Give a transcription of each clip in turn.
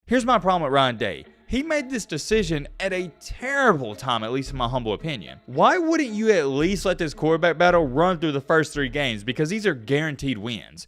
Here's my problem with Ryan Day. He made this decision at a terrible time, at least in my humble opinion. Why wouldn't you at least let this quarterback battle run through the first 3 games? Because these are guaranteed wins.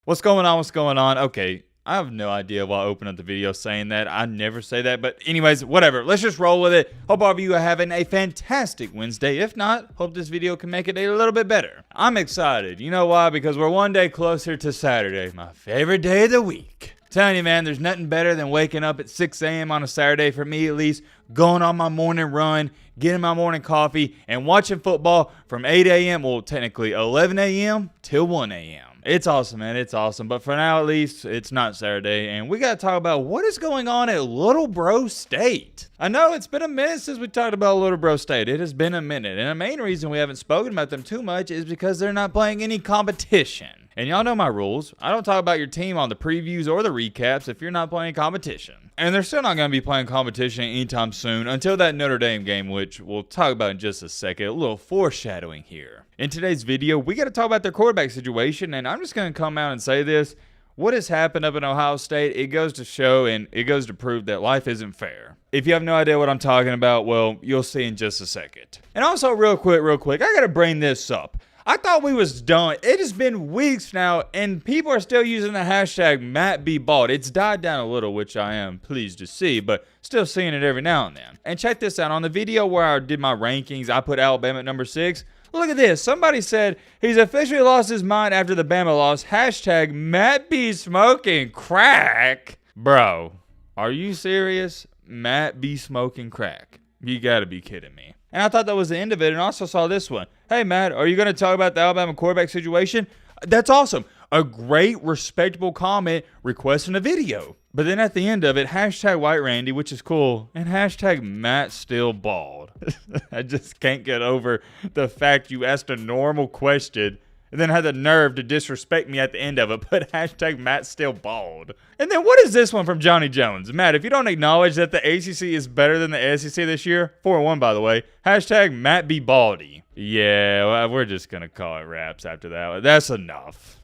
What's going on? What's going on? Okay, I have no idea why I opened up the video saying that. I never say that, but anyways, whatever. Let's just roll with it. Hope all of you are having a fantastic Wednesday. If not, hope this video can make it a little bit better. I'm excited. You know why? Because we're one day closer to Saturday, my favorite day of the week. Telling you, man, there's nothing better than waking up at 6 a.m. on a Saturday, for me at least, going on my morning run, getting my morning coffee, and watching football from 8 a.m., well, technically 11 a.m. till 1 a.m. It's awesome, man. It's awesome. But for now, at least, it's not Saturday, and we got to talk about what is going on at Little Bro State. I know it's been a minute since we talked about Little Bro State. It has been a minute, and the main reason we haven't spoken about them too much is because they're not playing any competition. And y'all know my rules. I don't talk about your team on the previews or the recaps if you're not playing competition. And they're still not going to be playing competition anytime soon until that Notre Dame game, which we'll talk about in just a second. A little foreshadowing here. In today's video, we got to talk about their quarterback situation, and I'm just going to come out and say this. What has happened up in Ohio State, it goes to show and it goes to prove that life isn't fair. If you have no idea what I'm talking about, well, you'll see in just a second. And also, real quick, I got to bring this up. I thought we was done. It has been weeks now, and people are still using the hashtag MattBBald. It's died down a little, which I am pleased to see, but still seeing it every now and then. And check this out. On the video where I did my rankings, I put Alabama at number 6. Look at this. Somebody said he's officially lost his mind after the Bama loss. Hashtag Matt be smoking crack. Bro, are you serious? Matt be smoking crack. You gotta be kidding me. And I thought that was the end of it, and also saw this one. Hey, Matt, are you going to talk about the Alabama quarterback situation? That's awesome. A great, respectable comment requesting a video. But then at the end of it, hashtag White Randy, which is cool, and hashtag Matt still bald. I just can't get over the fact you asked a normal question and then had the nerve to disrespect me at the end of it, but hashtag Matt still bald. And then what is this one from Johnny Jones? Matt, if you don't acknowledge that the ACC is better than the SEC this year, 4-1 by the way, hashtag Matt be baldy. Yeah, well, we're just going to call it raps after that. That's enough.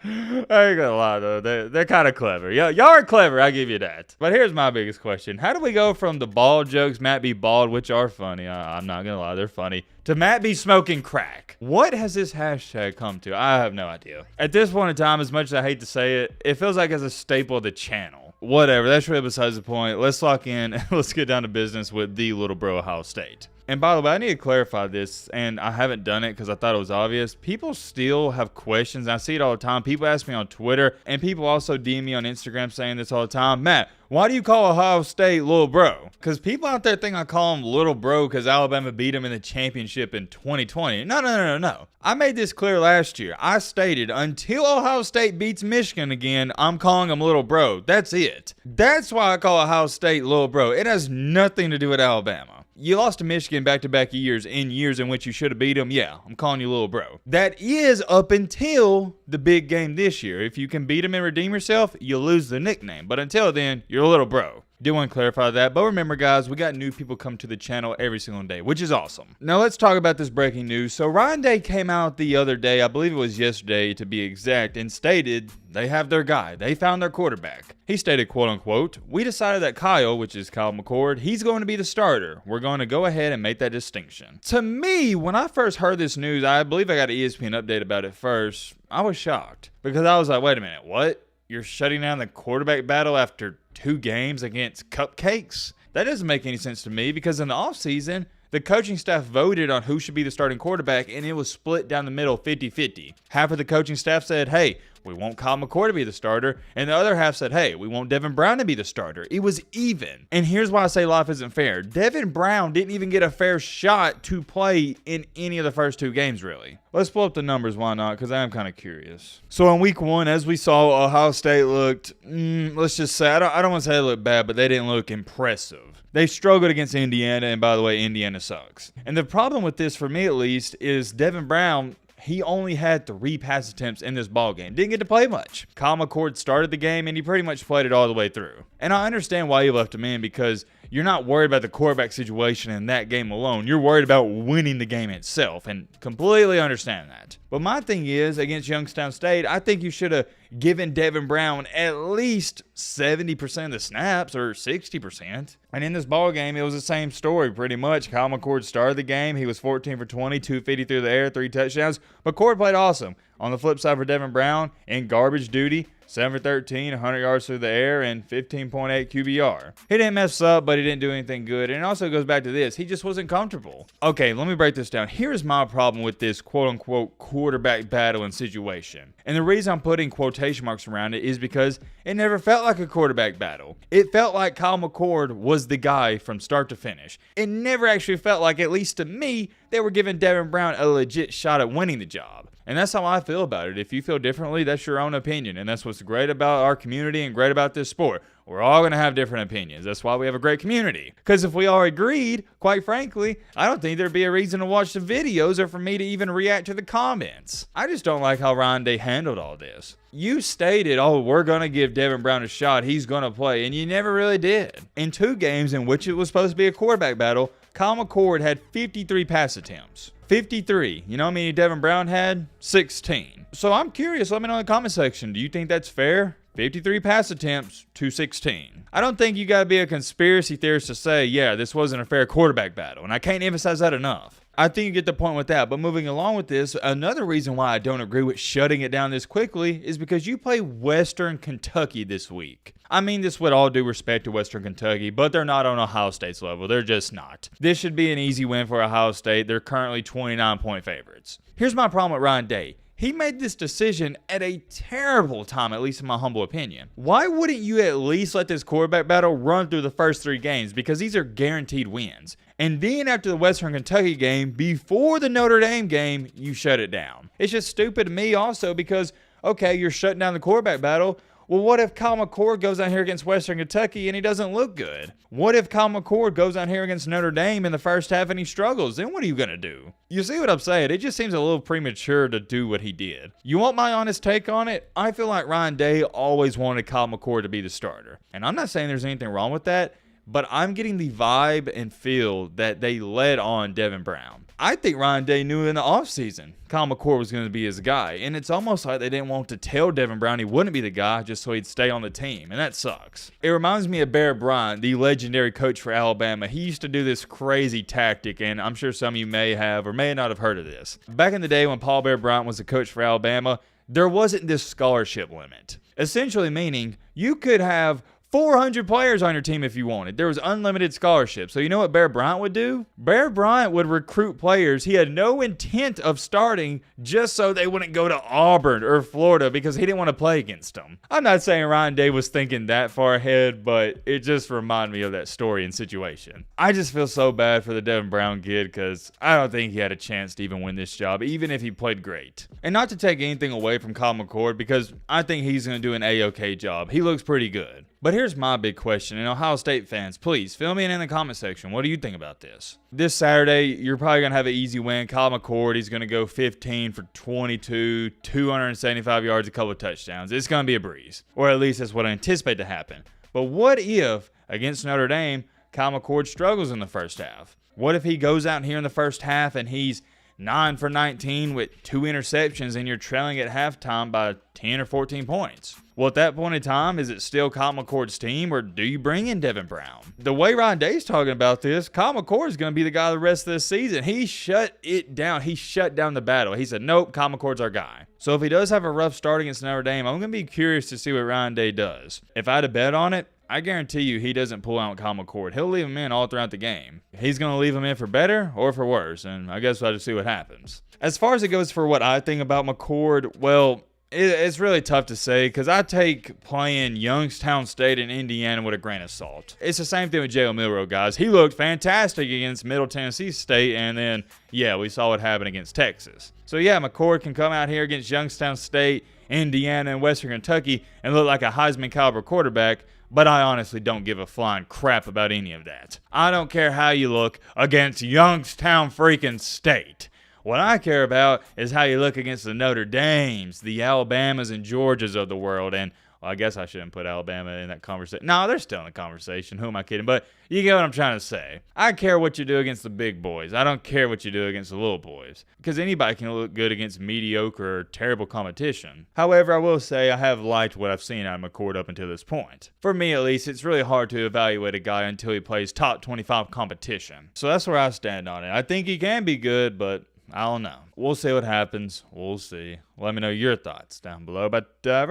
I ain't gonna lie though, they're kind of clever. Y'all are clever, I give you that. But here's my biggest question. How do we go from the bald jokes, Matt be bald, which are funny, I'm not gonna lie, they're funny, to Matt be smoking crack? What has this hashtag come to? I have no idea. At this point in time, as much as I hate to say it, it feels like it's a staple of the channel. Whatever, that's really besides the point. Let's lock in and let's get down to business with the Little Bro Ohio State. And by the way, I need to clarify this, and I haven't done it because I thought it was obvious. People still have questions, and I see it all the time. People ask me on Twitter, and people also DM me on Instagram saying this all the time. Matt, why do you call Ohio State Little Bro? Because people out there think I call them Little Bro because Alabama beat them in the championship in 2020. No. I made this clear last year. I stated, until Ohio State beats Michigan again, I'm calling them Little Bro. That's it. That's why I call Ohio State Little Bro. It has nothing to do with Alabama. You lost to Michigan back-to-back years in which you should have beat them. Yeah, I'm calling you Little Bro. That is up until the big game this year. If you can beat them and redeem yourself, you lose the nickname. But until then, you're Little Bro. Do want to clarify that, but remember guys, we got new people come to the channel every single day, which is awesome. Now let's talk about this breaking news. So Ryan Day came out the other day, I believe it was yesterday to be exact, and stated they have their guy. They found their quarterback. He stated, quote unquote, we decided that Kyle, which is Kyle McCord, he's going to be the starter. We're going to go ahead and make that distinction. To me, when I first heard this news, I believe I got an ESPN update about it first, I was shocked because I was like, wait a minute, what? You're shutting down the quarterback battle after 2 games against cupcakes? That doesn't make any sense to me because in the offseason, the coaching staff voted on who should be the starting quarterback, and it was split down the middle 50-50. Half of the coaching staff said, hey, we want Kyle McCord to be the starter, and the other half said, hey, we want Devin Brown to be the starter. It was even. And here's why I say life isn't fair. Devin Brown didn't even get a fair shot to play in any of the first 2 games, really. Let's pull up the numbers, why not? Because I am kind of curious. So in week 1, as we saw, Ohio State looked, let's just say, I don't want to say they looked bad, but they didn't look impressive. They struggled against Indiana, and by the way, Indiana sucks. And the problem with this, for me at least, is Devin Brown, he only had 3 pass attempts in this ball game. Didn't get to play much. Kyle McCord started the game, and he pretty much played it all the way through. And I understand why you left him in because you're not worried about the quarterback situation in that game alone. You're worried about winning the game itself, and completely understand that. But my thing is, against Youngstown State, I think you should have given Devin Brown at least 70% of the snaps, or 60%. And in this ball game, it was the same story pretty much. Kyle McCord started the game. He was 14 for 20, 250 through the air, 3 touchdowns. McCord played awesome. On the flip side for Devin Brown, in garbage duty, 7 for 13, 100 yards through the air, and 15.8 QBR. He didn't mess up, but he didn't do anything good. And it also goes back to this. He just wasn't comfortable. Okay, let me break this down. Here's my problem with this quote-unquote quarterback battle and situation. And the reason I'm putting quotation marks around it is because it never felt like a quarterback battle. It felt like Kyle McCord was the guy from start to finish. It never actually felt like, at least to me, they were giving Devin Brown a legit shot at winning the job. And that's how I feel about it. If you feel differently, that's your own opinion. And that's what's great about our community and great about this sport. We're all going to have different opinions. That's why we have a great community. Because if we all agreed, quite frankly, I don't think there'd be a reason to watch the videos or for me to even react to the comments. I just don't like how Ryan Day handled all this. You stated, oh, we're going to give Devin Brown a shot. He's going to play. And you never really did. In 2 games in which it was supposed to be a quarterback battle, Kyle McCord had 53 pass attempts. 53. You know how many Devin Brown had? 16. So I'm curious. Let me know in the comment section. Do you think that's fair? 53 pass attempts to 16. I don't think you got to be a conspiracy theorist to say, yeah, this wasn't a fair quarterback battle. And I can't emphasize that enough. I think you get the point with that. But moving along with this, another reason why I don't agree with shutting it down this quickly is because you play Western Kentucky this week. I mean this with all due respect to Western Kentucky, but they're not on Ohio State's level. They're just not. This should be an easy win for Ohio State. They're currently 29-point favorites. Here's my problem with Ryan Day. He made this decision at a terrible time, at least in my humble opinion. Why wouldn't you at least let this quarterback battle run through the first 3 games? Because these are guaranteed wins. And then after the Western Kentucky game, before the Notre Dame game, you shut it down. It's just stupid to me also because, okay, you're shutting down the quarterback battle. Well, what if Kyle McCord goes out here against Western Kentucky and he doesn't look good? What if Kyle McCord goes out here against Notre Dame in the first half and he struggles? Then what are you going to do? You see what I'm saying? It just seems a little premature to do what he did. You want my honest take on it? I feel like Ryan Day always wanted Kyle McCord to be the starter. And I'm not saying there's anything wrong with that, but I'm getting the vibe and feel that they led on Devin Brown. I think Ryan Day knew in the offseason Kyle McCord was going to be his guy. And it's almost like they didn't want to tell Devin Brown he wouldn't be the guy just so he'd stay on the team. And that sucks. It reminds me of Bryant, the legendary coach for Alabama. He used to do this crazy tactic, and I'm sure some of you may have or may not have heard of this. Back in the day when Paul Bryant was the coach for Alabama, there wasn't this scholarship limit. Essentially meaning you could have 400 players on your team if you wanted. There was unlimited scholarships. So you know what Bear Bryant would do? Bear Bryant would recruit players he had no intent of starting just so they wouldn't go to Auburn or Florida because he didn't want to play against them. I'm not saying Ryan Day was thinking that far ahead, but it just reminded me of that story and situation. I just feel so bad for the Devin Brown kid because I don't think he had a chance to even win this job, even if he played great. And not to take anything away from Kyle McCord because I think he's going to do an A-OK job. He looks pretty good. But here's my big question, and Ohio State fans, please fill me in the comment section. What do you think about this? This Saturday, you're probably going to have an easy win. Kyle McCord, he's going to go 15 for 22, 275 yards, a couple of touchdowns. It's going to be a breeze, or at least that's what I anticipate to happen. But what if, against Notre Dame, Kyle McCord struggles in the first half? What if he goes out here in the first half and he's 9 for 19 with 2 interceptions and you're trailing at halftime by 10 or 14 points? Well, at that point in time, is it still Kyle McCord's team or do you bring in Devin Brown? The way Ryan Day's talking about this, Kyle McCord is going to be the guy the rest of the season. He shut it down. He shut down the battle. He said, nope, Kyle McCord's our guy. So if he does have a rough start against Notre Dame, I'm going to be curious to see what Ryan Day does. If I had to bet on it, I guarantee you he doesn't pull out Kyle McCord. He'll leave him in all throughout the game. He's going to leave him in for better or for worse, and I guess we'll have to see what happens. As far as it goes for what I think about McCord, well, it's really tough to say because I take playing Youngstown State and Indiana with a grain of salt. It's the same thing with Jalen Milroe, guys. He looked fantastic against Middle Tennessee State, and then, yeah, we saw what happened against Texas. So, yeah, McCord can come out here against Youngstown State, Indiana, and Western Kentucky and look like a Heisman-caliber quarterback, but I honestly don't give a flying crap about any of that. I don't care how you look against Youngstown freaking State. What I care about is how you look against the Notre Dames, the Alabamas and Georgias of the world, and Well, I guess I shouldn't put Alabama in that conversation. No, they're still in the conversation. Who am I kidding? But you get what I'm trying to say. I care what you do against the big boys. I don't care what you do against the little boys. Because anybody can look good against mediocre or terrible competition. However, I will say I have liked what I've seen out of McCord up until this point. For me, at least, it's really hard to evaluate a guy until he plays top 25 competition. So that's where I stand on it. I think he can be good, but I don't know. We'll see what happens. We'll see. Let me know your thoughts down below. But, Roman,